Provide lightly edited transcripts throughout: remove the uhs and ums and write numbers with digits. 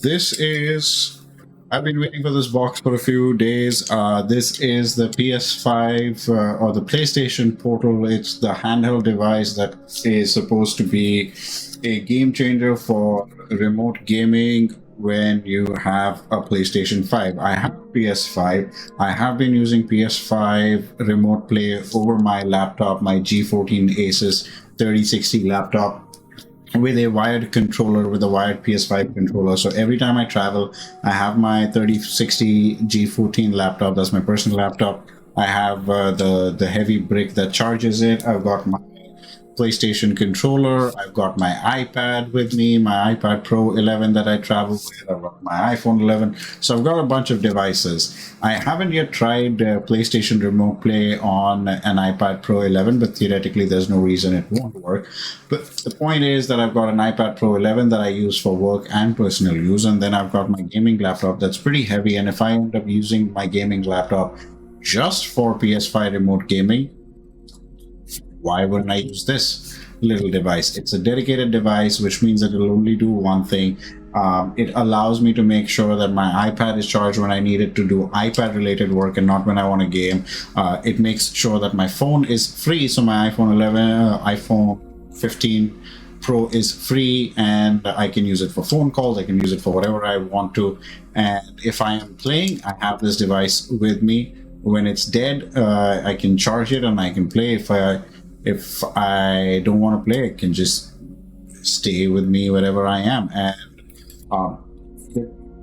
this is, I've been waiting for this box for a few days. This is the PS5 or the PlayStation Portal. It's the handheld device that is supposed to be a game changer for remote gaming when you have a PlayStation 5. I have PS5. I have been using PS5 remote play over my laptop, my G14 Asus 3060 laptop, with a wired controller, with a wired PS5 controller. So every time I travel, I have my 3060 G14 laptop. That's my personal laptop. I have the heavy brick that charges it. I've got my PlayStation controller. I've got my iPad with me, my iPad Pro 11 that I travel with. I've got my iPhone 11. So I've got a bunch of devices. I haven't yet tried PlayStation Remote Play on an iPad Pro 11, but theoretically there's no reason it won't work. But the point is that I've got an iPad Pro 11 that I use for work and personal use, and then I've got my gaming laptop that's pretty heavy. And if I end up using my gaming laptop just for PS5 remote gaming, why wouldn't I use this little device? It's a dedicated device, which means that it'll only do one thing. It allows me to make sure that my iPad is charged when I need it to do iPad related work and not when I want to game. It makes sure that my phone is free. So my iPhone 11, iPhone 15 Pro is free, and I can use it for phone calls. I can use it for whatever I want to. And if I am playing, I have this device with me. When it's dead, I can charge it and I can play. If I don't want to play, it can just stay with me wherever I am. And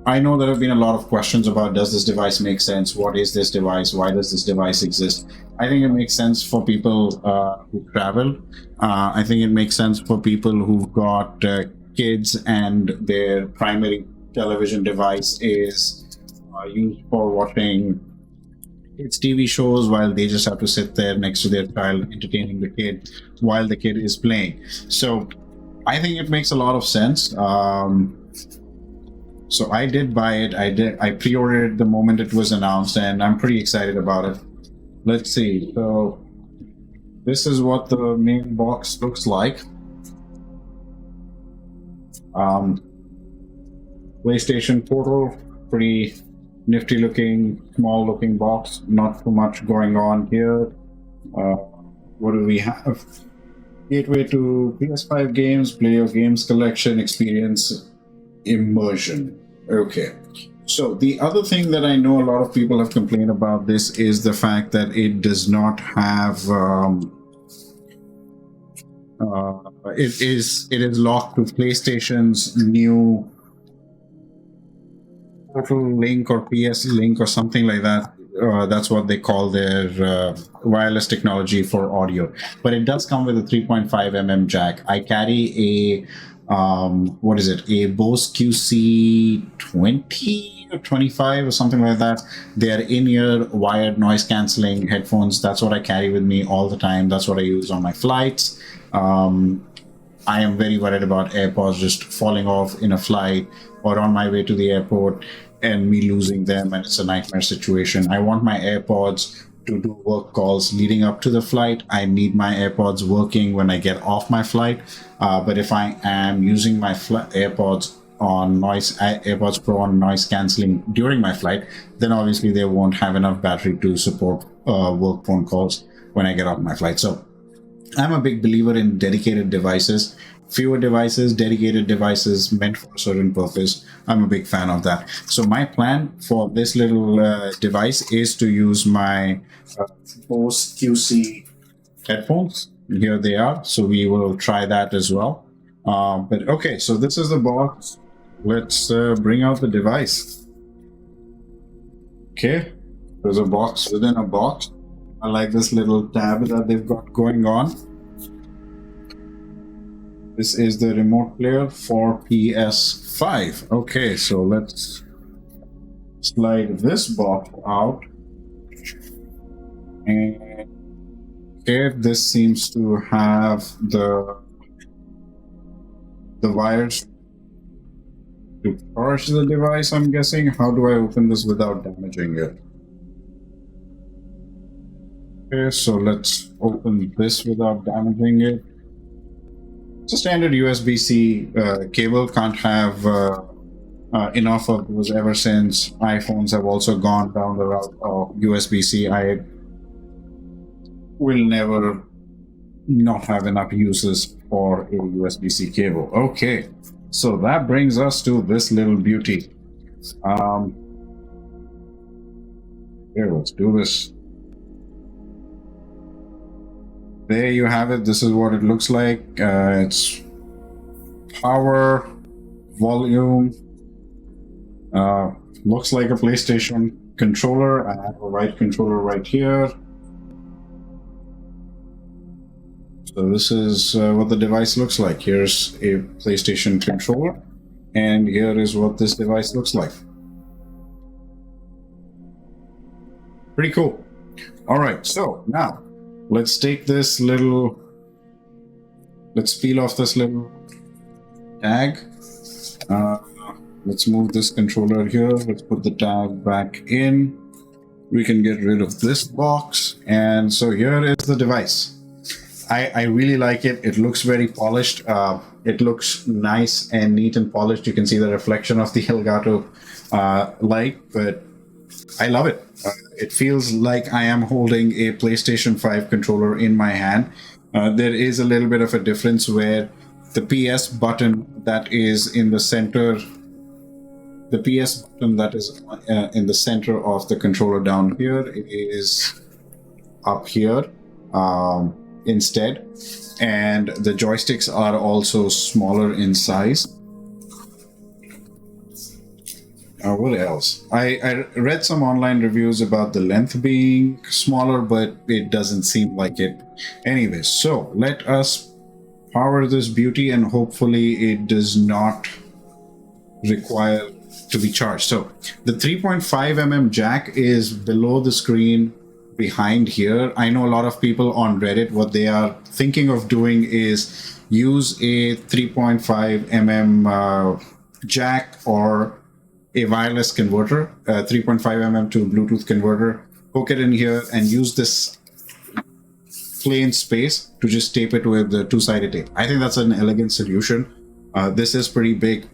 I know there have been a lot of questions about, does this device make sense? What is this device? Why does this device exist? I think it makes sense for people who travel. I think it makes sense for people who've got kids and their primary television device is used for watching kids' TV shows while they just have to sit there next to their child, entertaining the kid while the kid is playing. So I think it makes a lot of sense. So I did buy it. I pre-ordered it the moment it was announced, and I'm pretty excited about it. Let's see. So this is what the main box looks like. PlayStation Portal, pretty nifty looking, small looking box. Not too much going on here. What do we have? Gateway to PS5 games, play your games collection, experience immersion. Okay. So the other thing that I know a lot of people have complained about this is the fact that it does not have it is locked to PlayStation's new Portal Link or PS Link or something like that. That's what they call their wireless technology for audio. But it does come with a 3.5 mm jack. I carry a what is it? A Bose QC20 or 25 or something like that. They are in-ear wired noise cancelling headphones. That's what I carry with me all the time. That's what I use on my flights. I am very worried about AirPods just falling off in a flight or on my way to the airport and me losing them, and it's a nightmare situation. I want my AirPods to do work calls leading up to the flight. I need my AirPods working when I get off my flight. But if I am using my AirPods Pro on noise cancelling during my flight, then obviously they won't have enough battery to support work phone calls when I get off my flight. So I'm a big believer in dedicated devices. Fewer devices, dedicated devices meant for a certain purpose. I'm a big fan of that. So my plan for this little device is to use my Bose QC headphones. Here they are. So we will try that as well. But okay, so this is the box. Let's bring out the device. Okay, there's a box within a box. I like this little tab that they've got going on. This is the remote player for PS5. Okay, so let's slide this box out. And okay, this seems to have the wires to charge the device, I'm guessing. How do I open this without damaging it? Okay, so let's open this without damaging it. It's a standard USB-C cable, can't have enough of those ever since iPhones have also gone down the route of USB-C. I will never not have enough uses for a USB-C cable. Okay, so that brings us to this little beauty. Here, let's do this. There you have it. This is what it looks like. It's power, volume. Looks like a PlayStation controller. I have a right controller right here. So this is what the device looks like. Here's a PlayStation controller, and here is what this device looks like. Pretty cool. All right, so now let's take this little, let's peel off this little tag. Let's move this controller here. Let's put the tag back in. We can get rid of this box. And so here is the device. I really like it. It looks very polished. It looks nice and neat and polished. You can see the reflection of the Elgato light, but I love it. It feels like I am holding a PlayStation 5 controller in my hand. There is a little bit of a difference where the PS button that is in the center, the PS button that is in the center of the controller down here is up here instead, and the joysticks are also smaller in size. What else? I read some online reviews about the length being smaller, but it doesn't seem like it. Anyway, so let us power this beauty, and hopefully it does not require to be charged. So the 3.5mm jack is below the screen behind here. I know a lot of people on Reddit, what they are thinking of doing is use a 3.5mm jack or a wireless converter, 3.5mm to Bluetooth converter, hook it in here and use this plain space to just tape it with the two-sided tape. I think that's an elegant solution. This is pretty big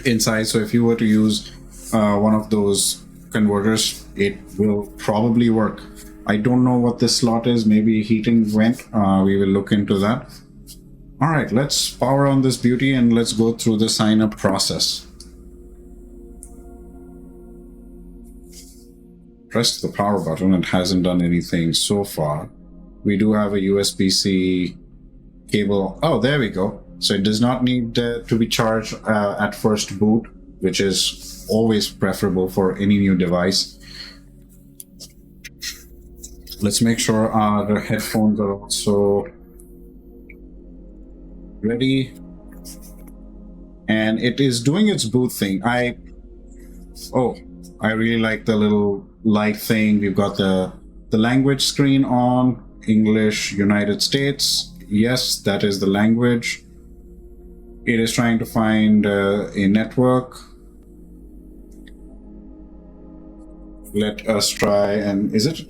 inside, so if you were to use one of those converters, it will probably work. I don't know what this slot is, maybe a heating vent. We will look into that. All right, let's power on this beauty and let's go through the sign up process. Press the power button. It hasn't done anything so far. We do have a USB-C cable. Oh, there we go. So it does not need to be charged at first boot, which is always preferable for any new device. Let's make sure our headphones are also ready. And it is doing its boot thing. I really like the little light thing. We've got the language screen on, English, United States. Yes, that is the language. It is trying to find a network. Let us try, and is it?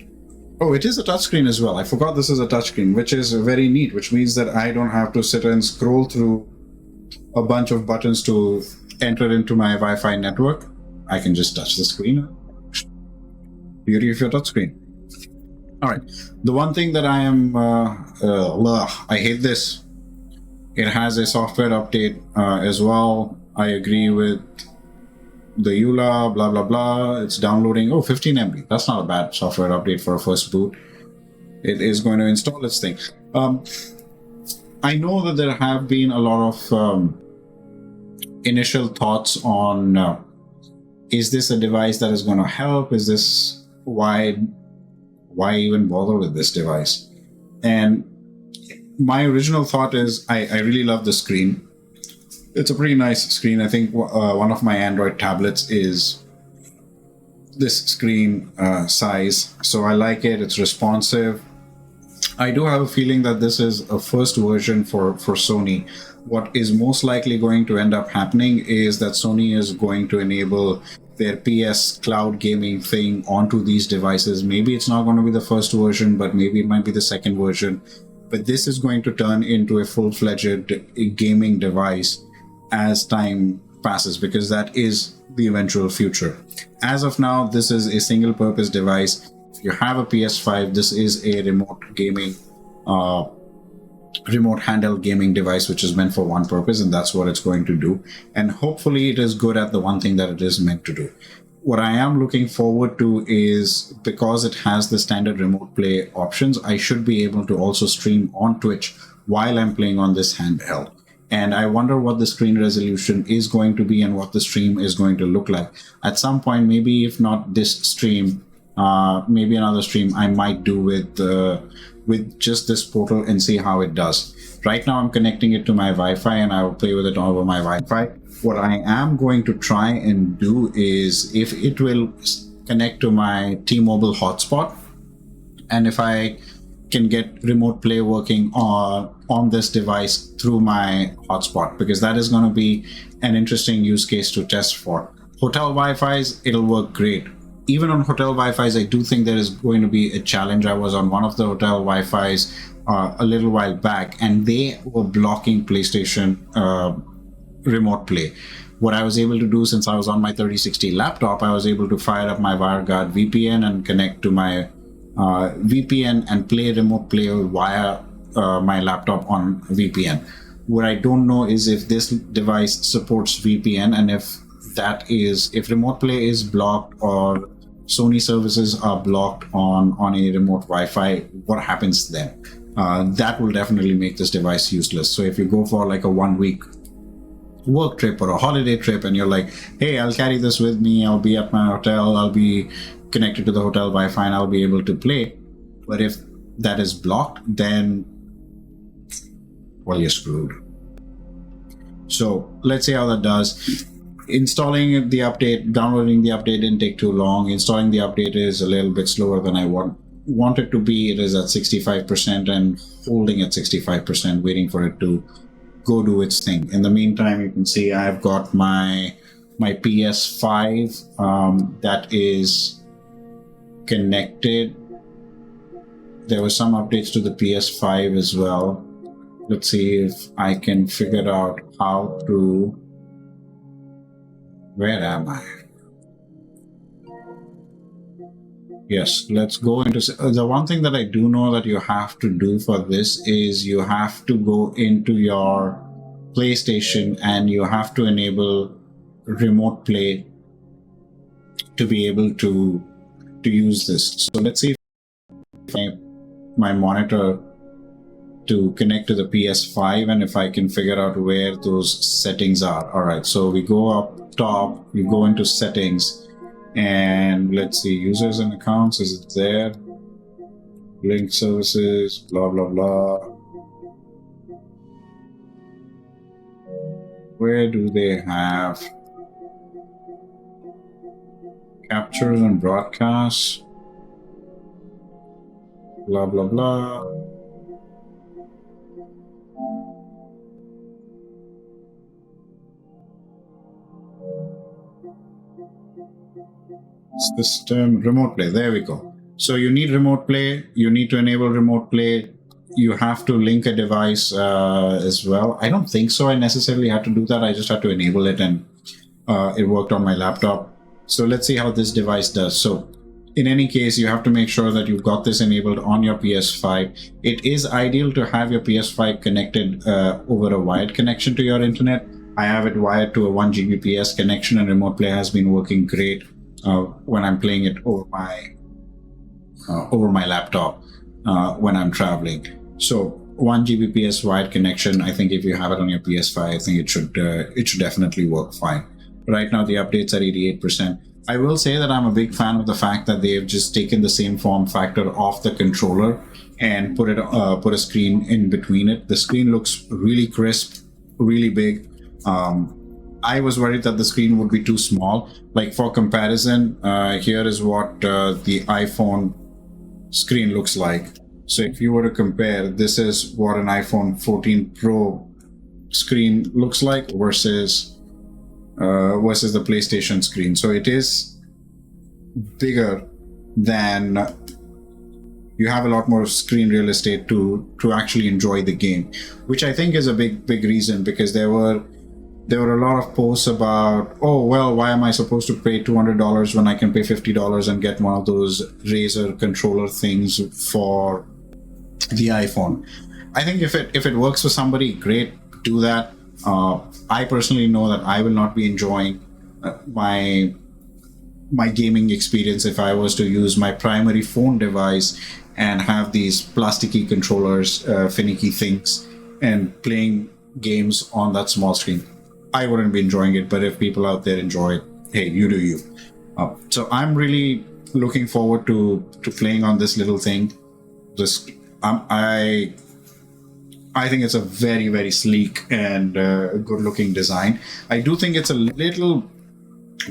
Oh, it is a touchscreen as well. I forgot this is a touchscreen, which is very neat, which means that I don't have to sit and scroll through a bunch of buttons to enter into my Wi-Fi network. I can just touch the screen. Beauty of your touchscreen. All right. The one thing that I am, I hate this. It has a software update as well. I agree with the EULA, blah, blah, blah. It's downloading. Oh, 15 MB. That's not a bad software update for a first boot. It is going to install its thing. I know that there have been a lot of initial thoughts on is this a device that is going to help? Is this why even bother with this device? And my original thought is I really love the screen. It's a pretty nice screen. I think one of my Android tablets is this screen size, so I like it. It's responsive. I do have a feeling that this is a first version for Sony. What is most likely going to end up happening is that Sony is going to enable their PS cloud gaming thing onto these devices. Maybe it's not going to be the first version, but maybe it might be the second version. But this is going to turn into a full-fledged gaming device as time passes, because that is the eventual future. As of now, this is a single purpose device. If you have a PS5, this is a remote handheld gaming device which is meant for one purpose, and that's what it's going to do. And hopefully it is good at the one thing that it is meant to do. What I am looking forward to is, because it has the standard remote play options, I should be able to also stream on Twitch while I'm playing on this handheld. And I wonder what the screen resolution is going to be and what the stream is going to look like. At some point, maybe if not this stream, maybe another stream I might do with just this portal and see how it does. Right now I'm connecting it to my Wi-Fi and I will play with it over my Wi-Fi. What I am going to try and do is, if it will connect to my T-Mobile hotspot, and if I can get remote play working on this device through my hotspot, because that is going to be an interesting use case to test for. Hotel Wi-Fi's, it'll work great. Even on hotel Wi-Fi's, I do think there is going to be a challenge. I was on one of the hotel Wi-Fi's a little while back, and they were blocking PlayStation remote play. What I was able to do, since I was on my 3060 laptop, I was able to fire up my WireGuard VPN and connect to my VPN and play remote play via my laptop on VPN. What I don't know is if this device supports VPN, and if remote play is blocked or Sony services are blocked on a remote Wi-Fi, what happens then? That will definitely make this device useless. So if you go for like a 1 week work trip or a holiday trip and you're like, hey, I'll carry this with me, I'll be at my hotel, I'll be connected to the hotel Wi-Fi and I'll be able to play. But if that is blocked, then, well, you're screwed. So let's see how that does. Installing the update, downloading the update didn't take too long. Installing the update is a little bit slower than I want it to be. It is at 65% and holding at 65%, waiting for it to go do its thing. In the meantime, you can see I've got my PS5 that is connected. There were some updates to the PS5 as well. Let's see if I can figure out how to... Where am I? Yes, let's go into... The one thing that I do know that you have to do for this is you have to go into your PlayStation and you have to enable remote play to be able to use this. So let's see if my monitor to connect to the PS5 and if I can figure out where those settings are. All right, so we go up top, we go into settings, and let's see, users and accounts, is it there? Link services, blah blah blah. Where do they have captures and broadcasts? Blah blah blah. System remote play, there we go. So you need remote play, you need to enable remote play, you have to link a device as well. I don't think so I necessarily had to do that, I just had to enable it and it worked on my laptop. So let's see how this device does. So in any case, you have to make sure that you've got this enabled on your PS5. It is ideal to have your PS5 connected over a wired connection to your internet. I have it wired to a 1 Gbps connection and remote play has been working great when I'm playing it over my laptop when I'm traveling. So 1 Gbps wired connection, I think if you have it on your PS5, I think it should definitely work fine. Right now the update's at 88%. I will say that I'm a big fan of the fact that they've just taken the same form factor off the controller and put a screen in between it. The screen looks really crisp, really big. I was worried that the screen would be too small. Like for comparison, here is what the iPhone screen looks like. So if you were to compare, this is what an iPhone 14 Pro screen looks like versus the PlayStation screen. So it is bigger than, you have a lot more screen real estate to actually enjoy the game, which I think is a big reason, because there were there were a lot of posts about, oh, well, why am I supposed to pay $200 when I can pay $50 and get one of those Razer controller things for the iPhone? I think if it works for somebody, great, do that. I personally know that I will not be enjoying my gaming experience if I was to use my primary phone device and have these plasticky controllers, finicky things, and playing games on that small screen. I wouldn't be enjoying it, but if people out there enjoy it, hey, you do you. So I'm really looking forward to playing on this little thing. Just I think it's a very, very sleek and good looking design. I do think it's a little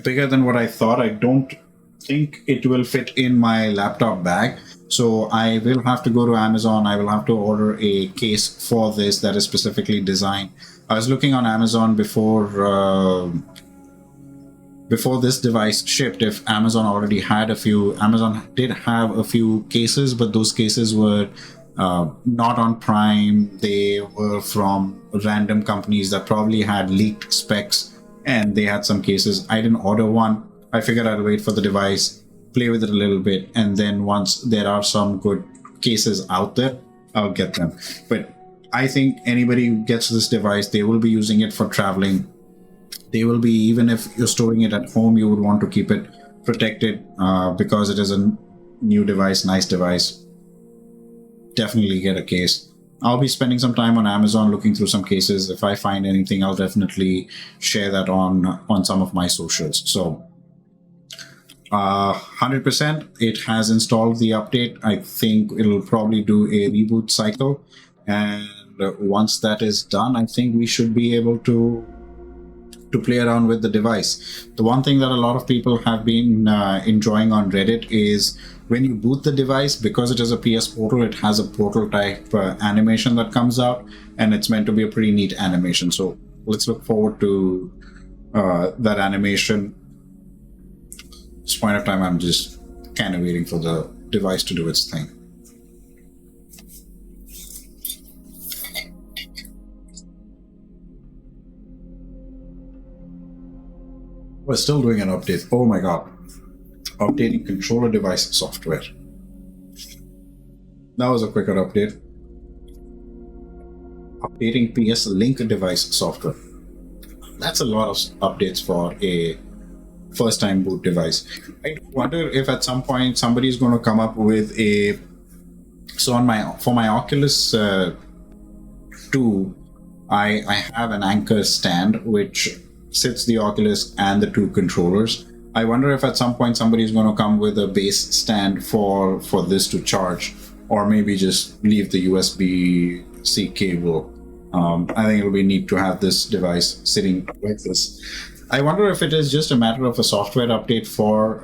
bigger than what I thought. I don't think it will fit in my laptop bag. So I will have to go to Amazon. I will have to order a case for this that is specifically designed. I was looking on Amazon before this device shipped, if Amazon already had a few. Amazon did have a few cases, but those cases were not on Prime. They were from random companies that probably had leaked specs, and they had some cases. I didn't order one. I figured I'd wait for the device, play with it a little bit, and then once there are some good cases out there, I'll get them. But I think anybody who gets this device, they will be using it for traveling. They will be, even if you're storing it at home, you would want to keep it protected because it is a new device, nice device. Definitely get a case. I'll be spending some time on Amazon looking through some cases. If I find anything, I'll definitely share that on some of my socials. So 100%, it has installed the update. I think it'll probably do a reboot cycle, and once that is done, I think we should be able to play around with the device. The one thing that a lot of people have been enjoying on Reddit is when you boot the device, because it is a PS Portal, it has a Portal type animation that comes out, and it's meant to be a pretty neat animation. So let's look forward to that animation. At this point of time, I'm just kind of waiting for the device to do its thing. We're still doing an update. Oh my god. Updating controller device software. That was a quicker update. Updating PS Link device software. That's a lot of updates for a first time boot device. I wonder if at some point somebody is going to come up with a. So for my Oculus 2, I have an anchor stand which sits the Oculus and the two controllers. I wonder if at some point somebody is going to come with a base stand for this to charge, or maybe just leave the USB-C cable. I think it'll be neat to have this device sitting like this. I wonder if it is just a matter of a software update for.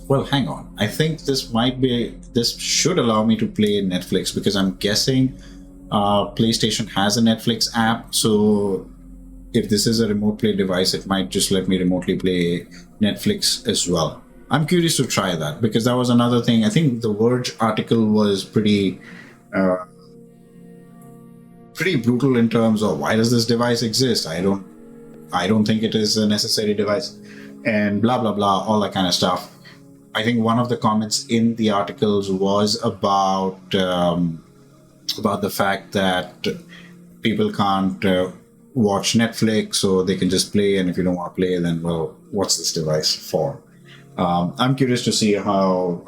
Well, hang on. I think this should allow me to play Netflix, because I'm guessing PlayStation has a Netflix app. So if this is a remote play device, it might just let me remotely play Netflix as well. I'm curious to try that, because that was another thing. I think the Verge article was pretty brutal in terms of why does this device exist? I don't think it is a necessary device, and blah blah blah, all that kind of stuff. I think one of the comments in the articles was about the fact that people can't watch Netflix, so they can just play, and if you don't want to play, then, well, what's this device for? I'm curious to see how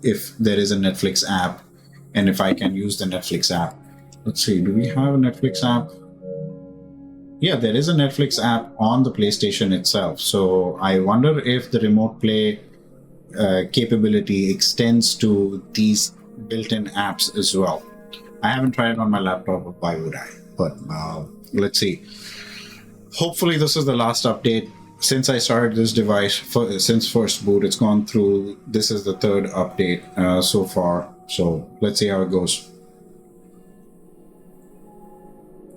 if there is a Netflix app, and if I can use the Netflix app. Let's see, do we have a Netflix app? Yeah, there is a Netflix app on the PlayStation itself. So I wonder if the remote play capability extends to these built-in apps as well. I haven't tried it on my laptop, but why would I? But let's see. Hopefully this is the last update. Since I started this device, since first boot, it's gone through, this is the third update so far. So let's see how it goes.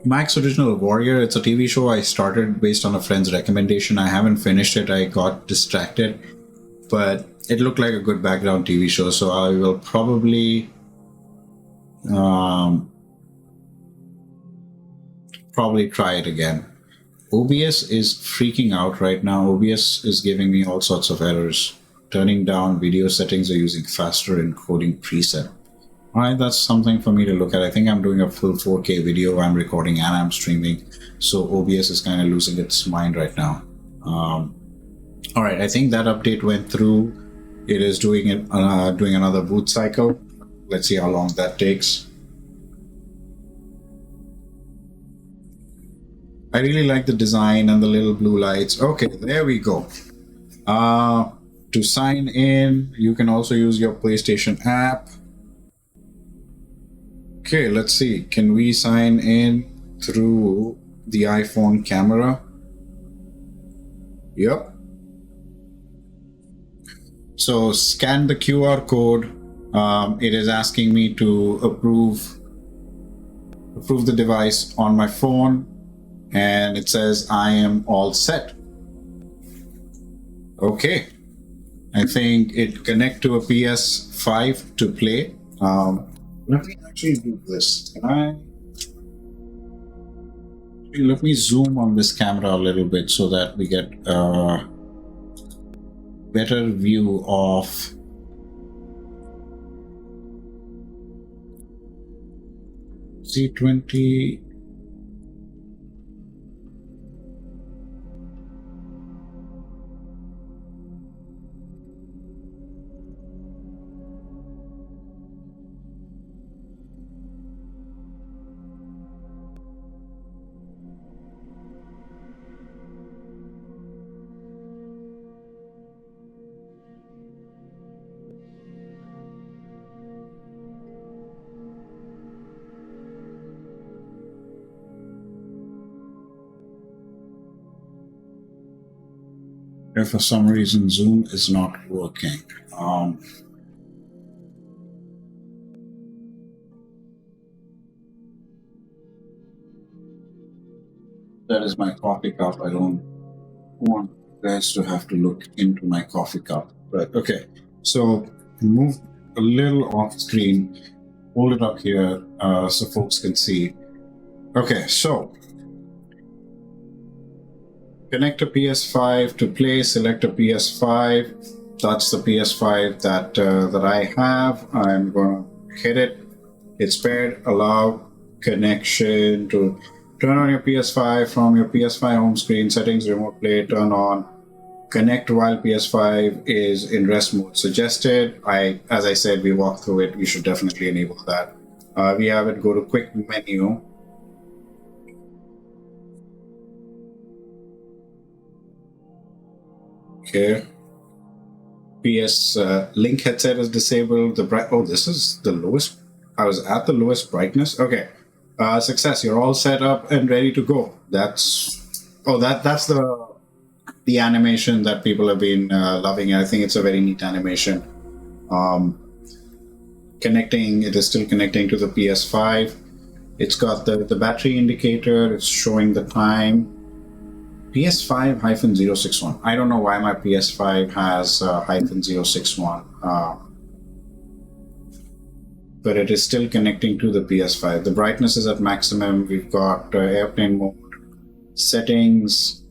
Max Original Warrior, it's a TV show I started based on a friend's recommendation. I haven't finished it, I got distracted, but it looked like a good background TV show, so I will probably try it again. OBS is freaking out right now. OBS is giving me all sorts of errors. Turning down video settings or using faster encoding preset. All right, that's something for me to look at. I think I'm doing a full 4K video I'm recording and I'm streaming. So OBS is kind of losing its mind right now. All right, I think that update went through. It is doing another boot cycle. Let's see how long that takes. I really like the design and the little blue lights. Okay, there we go. To sign in, you can also use your PlayStation app. Okay, let's see. Can we sign in through the iPhone camera? Yep. So scan the QR code. It is asking me to approve the device on my phone, and it says I am all set. Okay. I think it connect to a PS5 to play. Let me actually do this. Let me zoom on this camera a little bit so that we get a better view of C20. If for some reason Zoom is not working. That is my coffee cup. I don't want you guys to have to look into my coffee cup. But okay, so move a little off screen, hold it up here so folks can see. Okay, so connect a PS5 to play, select a PS5. That's the PS5 that I have. I'm going to hit it. It's paired, allow connection to turn on your PS5 from your PS5 home screen, settings, remote play, turn on. Connect while PS5 is in rest mode suggested. As I said, we walked through it. We should definitely enable that. We have it go to quick menu. Okay. PS link headset is disabled. This is the lowest. I was at the lowest brightness. Okay. Success. You're all set up and ready to go. That's the animation that people have been loving. I think it's a very neat animation. It is still connecting to the PS5. It's got the battery indicator. It's showing the time. PS5-061. I don't know why my PS5 has -061, but it is still connecting to the PS5. The brightness is at maximum. We've got airplane mode, settings,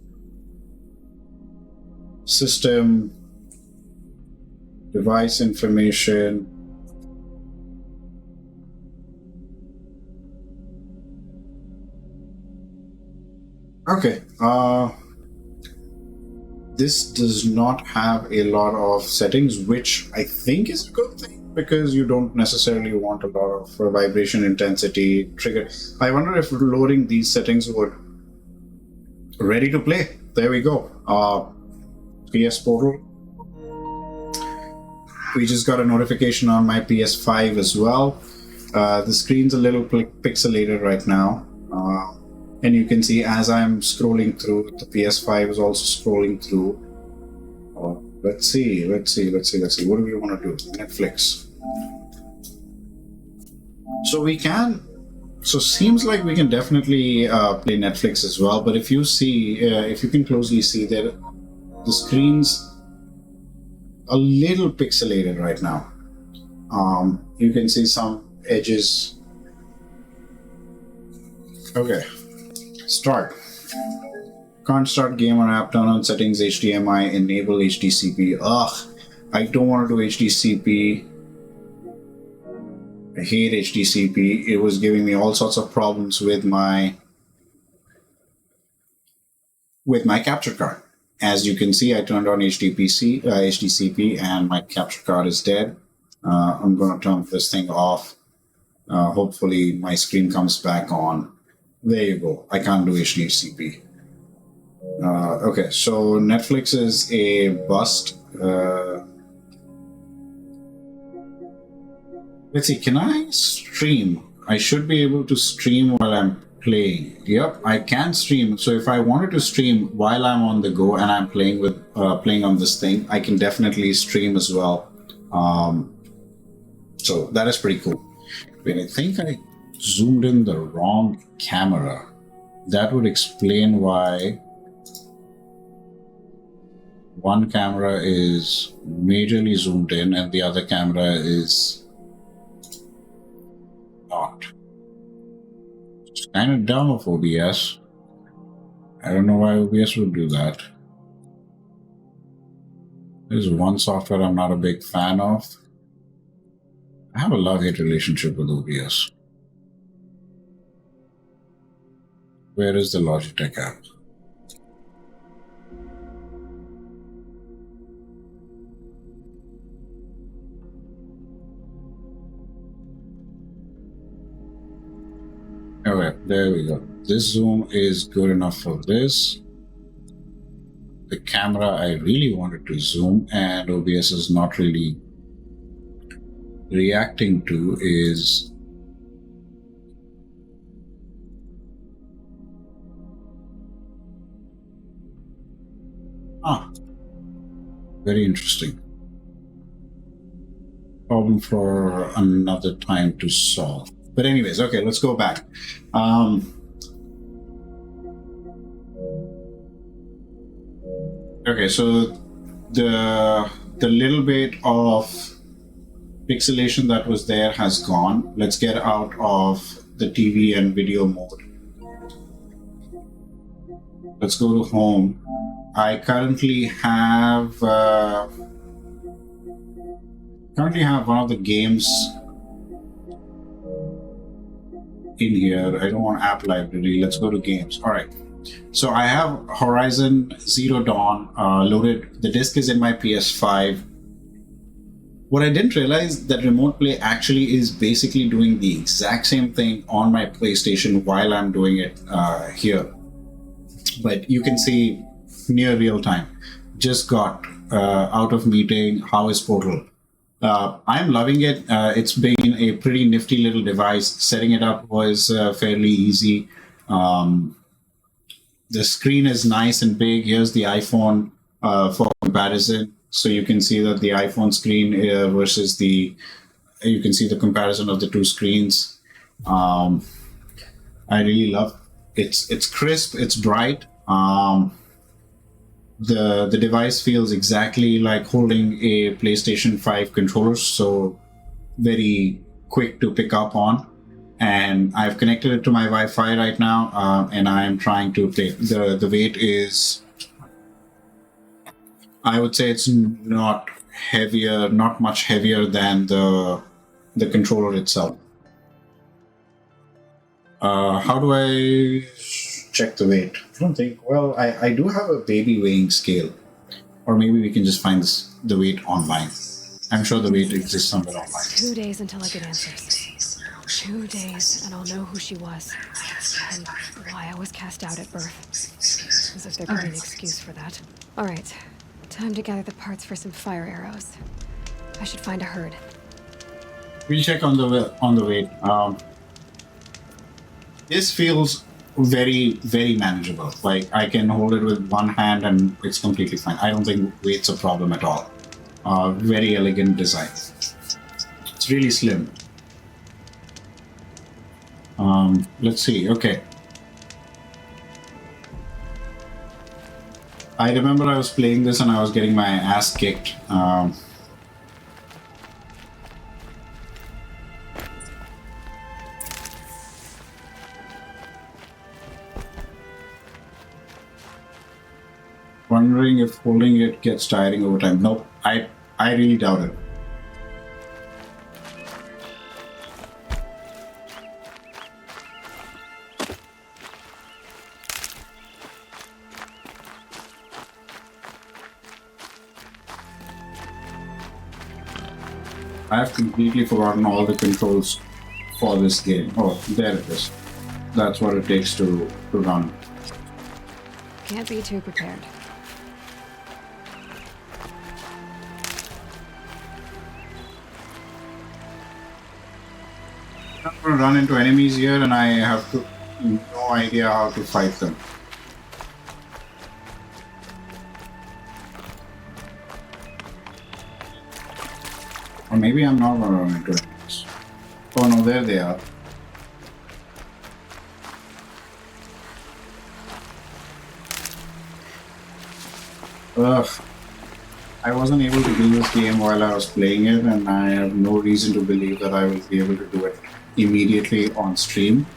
system, device information. Okay, this does not have a lot of settings, which I think is a good thing because you don't necessarily want a lot of vibration intensity trigger. I wonder if loading these settings would ready to play. There we go. PS Portal. We just got a notification on my PS5 as well. The screen's a little pixelated right now. And you can see as I'm scrolling through, the PS5 is also scrolling through. Let's see. What do we want to do? Netflix. So seems like we can definitely play Netflix as well. But if you can closely see that the screen's a little pixelated right now. You can see some edges. Okay. Start. Can't start game or app, turn on settings, HDMI, enable HDCP. Ugh, I don't want to do HDCP. I hate HDCP. It was giving me all sorts of problems with my capture card. As you can see, I turned on HDCP, and my capture card is dead. I'm going to turn this thing off. Hopefully, my screen comes back on. There you go. I can't do HDCP. Okay, so Netflix is a bust. Let's see, can I stream? I should be able to stream while I'm playing. Yep, I can stream. So if I wanted to stream while I'm on the go and I'm playing on this thing, I can definitely stream as well. So that is pretty cool. Wait, I think I zoomed in the wrong camera. That would explain why one camera is majorly zoomed in and the other camera is not. It's kind of dumb of OBS. I don't know why OBS would do that. There's one software I'm not a big fan of. I have a love-hate relationship with OBS. Where is the Logitech app? Okay, there we go. This zoom is good enough for this. The camera I really wanted to zoom and OBS is not really reacting to is very interesting. Problem for another time to solve. But anyways, okay, let's go back. Okay, so the little bit of pixelation that was there has gone. Let's get out of the TV and video mode. Let's go to home. I currently have one of the games in here. I don't want app library. Let's go to games. All right. So I have Horizon Zero Dawn loaded. The disc is in my PS5. What I didn't realize that remote play actually is basically doing the exact same thing on my PlayStation while I'm doing it here. But you can see near real time. Just got out of meeting. How is Portal? I'm loving it. It's been a pretty nifty little device. Setting it up was fairly easy. The screen is nice and big. Here's the iPhone for comparison. So you can see that the iPhone screen versus you can see the comparison of the two screens. I really love it. It's crisp. It's bright. The device feels exactly like holding a PlayStation 5 controller, so very quick to pick up on. And I've connected it to my Wi-Fi right now, and I'm trying to play. The weight is, I would say it's not much heavier than the controller itself. How do I check the weight? I don't think. Well, I do have a baby weighing scale, or maybe we can just find the weight online. I'm sure the weight exists somewhere online. 2 days until I get answers. 2 days, and I'll know who she was and why I was cast out at birth. As if there could be an excuse for that. All right, time to gather the parts for some fire arrows. I should find a herd. We'll check on the weight. This feels very, very manageable. Like I can hold it with one hand and it's completely fine. I don't think weight's a problem at all. Very elegant design. It's really slim. Let's see. Okay. I remember I was playing this and I was getting my ass kicked. wondering if holding it gets tiring over time. Nope, I really doubt it. I've completely forgotten all the controls for this game. Oh, there it is. That's what it takes to run. Can't be too prepared. I'm going to run into enemies here and I have no idea how to fight them. Or maybe I'm not going to run into enemies. Oh no, there they are. Ugh. I wasn't able to do this game while I was playing it, and I have no reason to believe that I will be able to do it immediately on stream.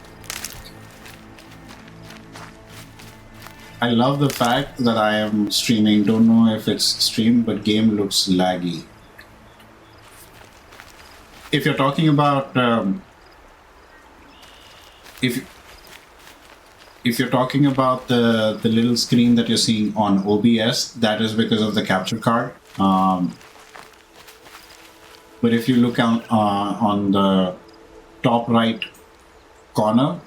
I love the fact that I am streaming. Don't know if it's streamed, but game looks laggy. If you're talking about if you're talking about the little screen that you're seeing on OBS, that is because of the capture card. But if you look on the top right corner,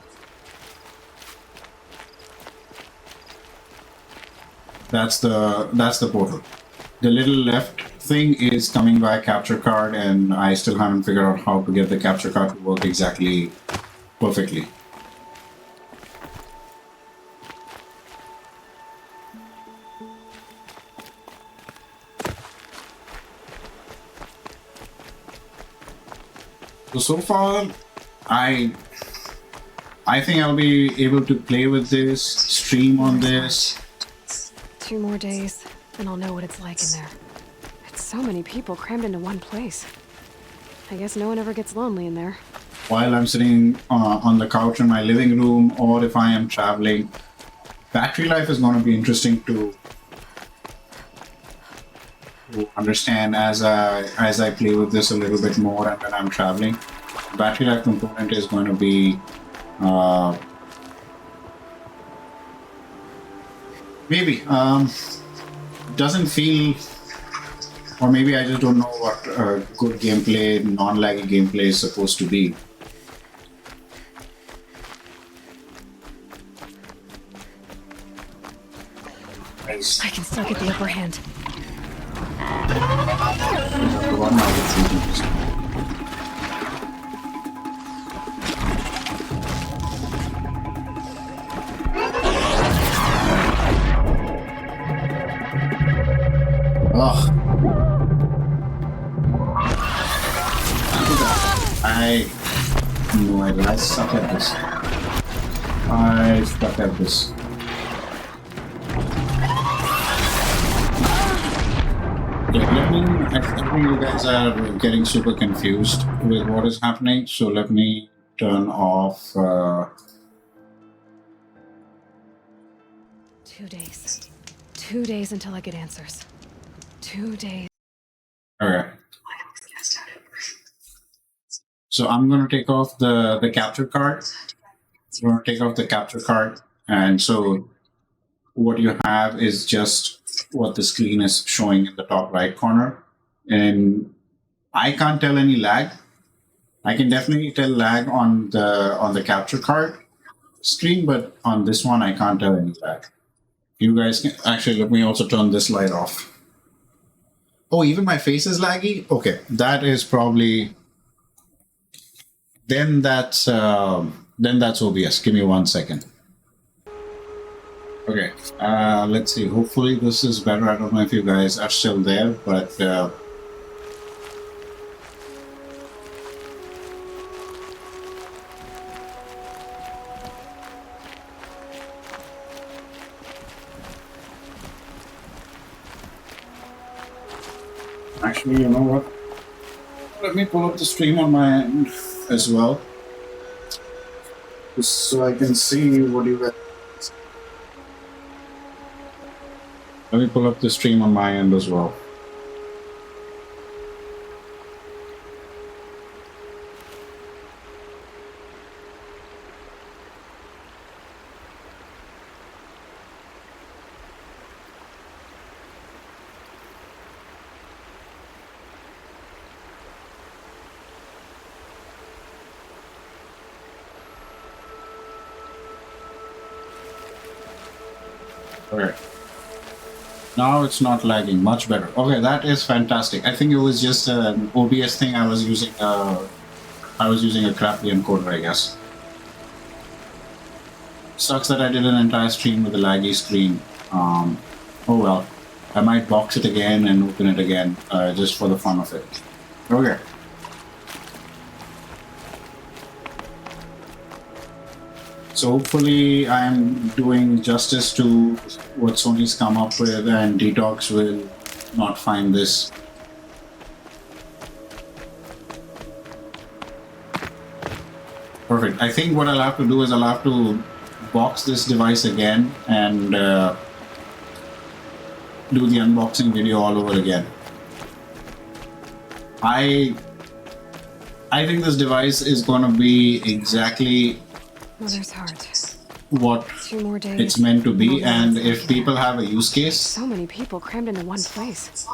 that's the portal. The little left thing is coming by capture card, and I still haven't figured out how to get the capture card to work exactly perfectly. So far, I think I'll be able to play with this, stream on this. 2 more days, and I'll know what it's like in there. It's so many people crammed into one place. I guess no one ever gets lonely in there. While I'm sitting on the couch in my living room, or if I am traveling, battery life is going to be interesting to understand as I play with this a little bit more and when I'm traveling. Battery life component is going to be maybe doesn't feel, or maybe I just don't know what good gameplay, non-laggy gameplay is supposed to be. I can still get the upper hand. Ugh. No idea. I suck at this. I suck at this. I think you guys are getting super confused with what is happening, so let me turn off. 2 days. 2 days until I get answers. 2 days. Okay. So I'm going to take off the capture card. I'm going to take off the capture card, and so what you have is just what the screen is showing in the top right corner. And I can't tell any lag. I can definitely tell lag on the capture card screen, but on this one I can't tell any lag. You guys can actually, let me also turn this light off. Oh, even my face is laggy? Okay, that is probably then that's OBS. Give me 1 second. Okay, let's see. Hopefully this is better. I don't know if you guys are still there, but actually, you know what? Let me pull up the stream on my end as well, just so I can see what you guys. Let me pull up the stream on my end as well. Okay. Now it's not lagging. Much better. Okay, that is fantastic. I think it was just an OBS thing. I was using a crappy encoder, I guess. Sucks that I did an entire stream with a laggy screen. Oh well. I might box it again and open it again, just for the fun of it. Okay. So hopefully I'm doing justice to what Sony's come up with, and Detox will not find this. Perfect. I think what I'll have to do is I'll have to box this device again and do the unboxing video all over again. I think this device is gonna be exactly Mother's heart. what 2 more days. it's meant to be, Mother and wants if to people get have a use case, so many people crammed into one place.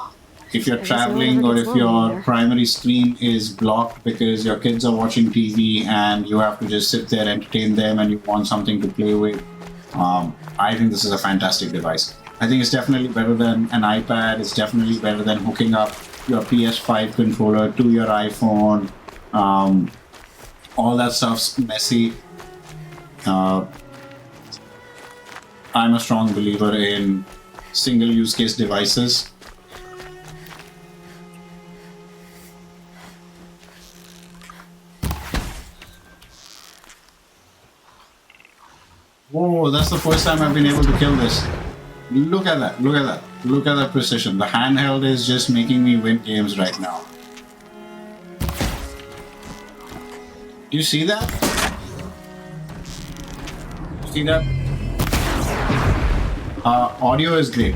if you're I guess no one traveling ever or gets if lonely your there. primary screen is blocked because your kids are watching TV and you have to just sit there, entertain them, and you want something to play with, I think this is a fantastic device. I think it's definitely better than an iPad. It's definitely better than hooking up your PS5 controller to your iPhone. All that stuff's messy. I'm a strong believer in single use case devices. Whoa, that's the first time I've been able to kill this. Look at that, look at that, look at that precision. The handheld is just making me win games right now. Do you see that? See that? Audio is great.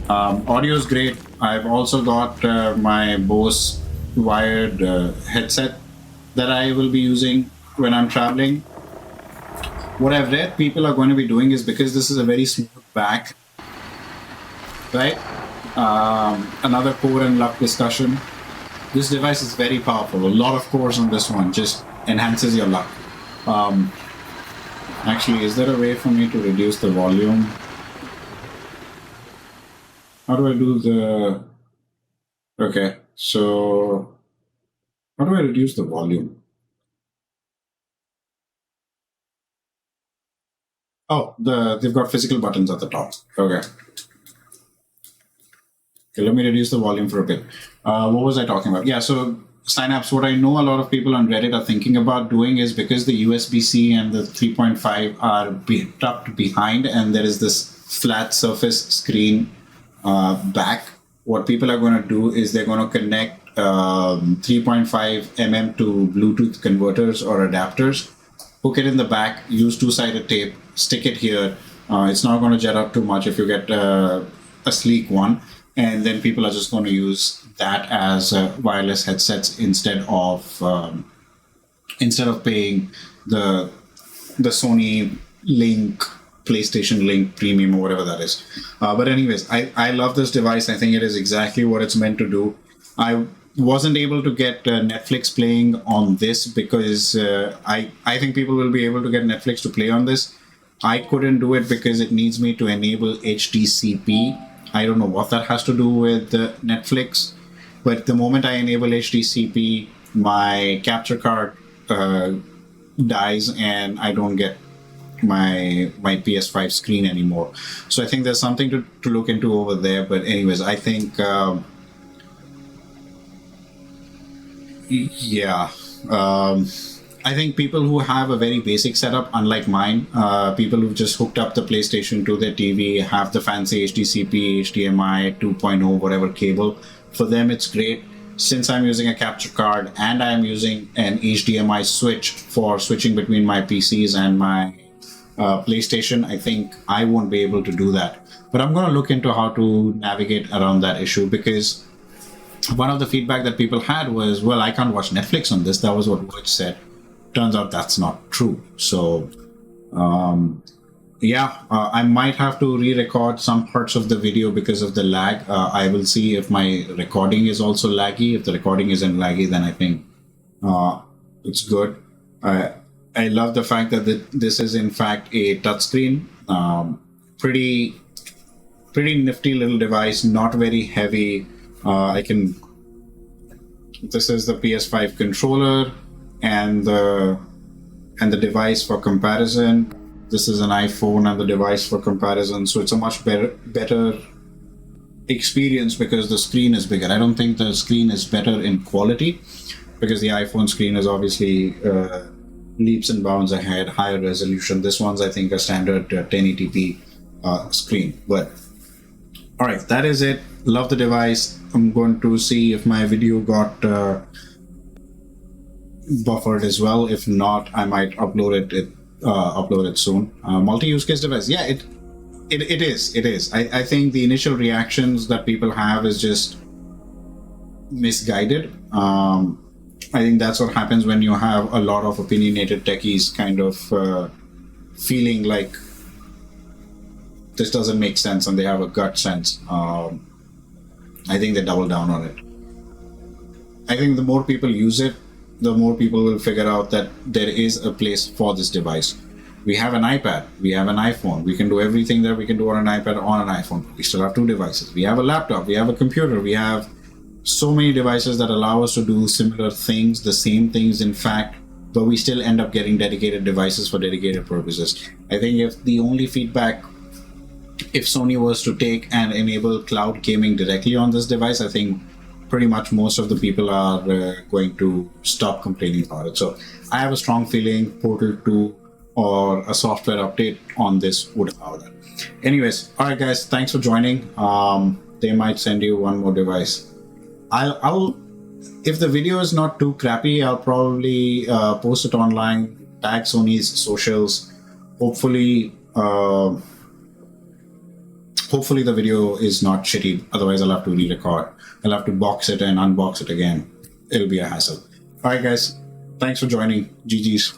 Audio is great. I've also got my Bose wired headset that I will be using when I'm traveling. What I've read people are going to be doing is, because this is a very smooth back, right? Another core and luck discussion. This device is very powerful. A lot of cores on this one just enhances your luck. Actually, is there a way for me to reduce the volume? How do I do the... Okay, so how do I reduce the volume? Oh, they've got physical buttons at the top. Okay. Okay, let me reduce the volume for a bit. What was I talking about? Yeah, so Synapse, what I know a lot of people on Reddit are thinking about doing is, because the USB-C and the 3.5 are tucked behind and there is this flat surface screen back, what people are going to do is they're going to connect 3.5 mm to Bluetooth converters or adapters, hook it in the back, use two-sided tape, stick it here. It's not going to jet up too much if you get a sleek one. And then people are just going to use that as wireless headsets instead of paying the Sony Link, PlayStation Link Premium or whatever that is. But anyways, I love this device. I think it is exactly what it's meant to do. I wasn't able to get Netflix playing on this because I think people will be able to get Netflix to play on this. I couldn't do it because it needs me to enable HDCP. I don't know what that has to do with Netflix, but the moment I enable HDCP, my capture card dies and I don't get my PS5 screen anymore. So I think there's something to look into over there. But anyways, I think I think people who have a very basic setup, unlike mine, people who've just hooked up the PlayStation to their TV, have the fancy HDCP, HDMI 2.0, whatever cable, for them it's great. Since I'm using a capture card and I'm using an HDMI switch for switching between my PCs and my PlayStation, I think I won't be able to do that. But I'm going to look into how to navigate around that issue, because one of the feedback that people had was, well, I can't watch Netflix on this. That was what Word said. Turns out that's not true. So, I might have to re-record some parts of the video because of the lag. I will see if my recording is also laggy. If the recording isn't laggy, then I think it's good. I love the fact that this is in fact a touchscreen. Pretty nifty little device, not very heavy. This is the PS5 controller and the device for comparison. This is an iPhone and the device for comparison. So it's a much better experience because the screen is bigger. I don't think the screen is better in quality, because the iPhone screen is obviously leaps and bounds ahead, higher resolution. This one's, I think, a standard 1080p screen. But all right, that is it. Love the device. I'm going to see if my video got buffered as well. If not, I might upload it soon. Multi-use case device. Yeah, it is. I think the initial reactions that people have is just misguided. I think that's what happens when you have a lot of opinionated techies kind of feeling like this doesn't make sense, and they have a gut sense. I think they double down on it. I think the more people use it, the more people will figure out that there is a place for this device. We have an iPad, we have an iPhone, we can do everything that we can do on an iPad on an iPhone. We still have two devices. We have a laptop, we have a computer, we have so many devices that allow us to do similar things, the same things in fact, but we still end up getting dedicated devices for dedicated purposes. I think if Sony was to take and enable cloud gaming directly on this device, I think pretty much most of the people are going to stop complaining about it. So I have a strong feeling Portal 2 or a software update on this would allow that. Anyways, all right guys, thanks for joining. They might send you one more device. I'll if the video is not too crappy, I'll probably post it online, tag Sony's socials. Hopefully the video is not shitty. Otherwise, I'll have to re-record. I'll have to box it and unbox it again. It'll be a hassle. All right, guys. Thanks for joining. GG's.